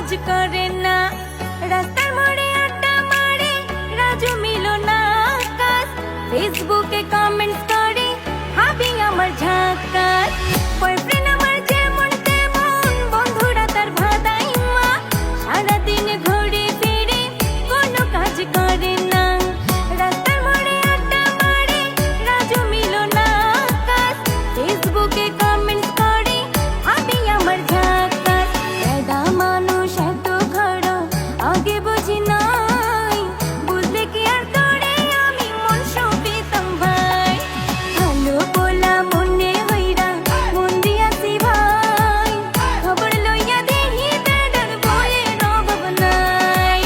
কাজ করে না। রাস্তার মোড়ে আড্ডা মারে রাজু মিলনা কাজ, ফেসবুকে কমেন্টস করে হাবি আমার ঝাকাস। বয়ফ্রেন্ড আমার যেমন তেমন, বন্ধুরা তার ভাদাই মা, সারাদিন ঘুরে ফিরে কোনো কাজ করে না। রাস্তার মোড়ে আড্ডা মারে রাজু মিলনা কাজ, ফেসবুকে কমেন্টস করে হাবি আমার ঝাকাস। এদা মানুষ এত খারাপ আগে বুঝি নাই, বুঝলে কি আর তোরে আমি মন সপিতাম ভাই। ভালো বলা মনে হইরা মন দিয়াছি ভাই, খবর লইয়া দেখি তার বইয়ের অভাব নাই।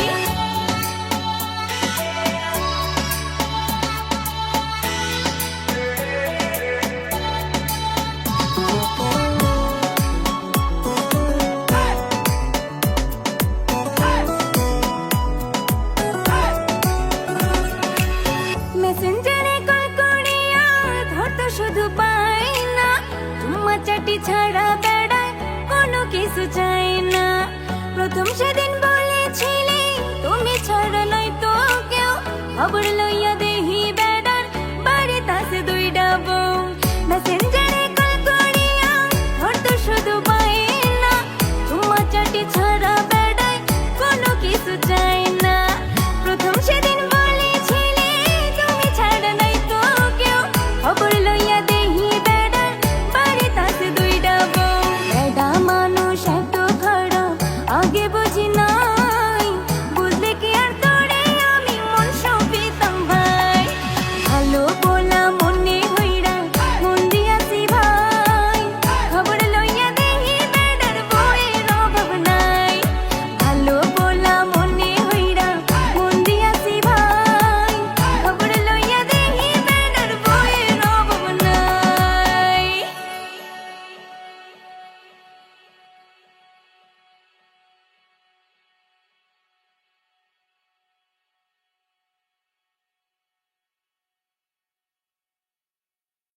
মেসেঞ্জারে কল করিয়া ধরতে শুধু পাই না, চুম্মা চাটি ছাড়া বেড়ায় কোনো কিছু চাই না। প্রথম সেদিন বলেছিলে তুমি ছাড়া নাই তো কেউ, খবর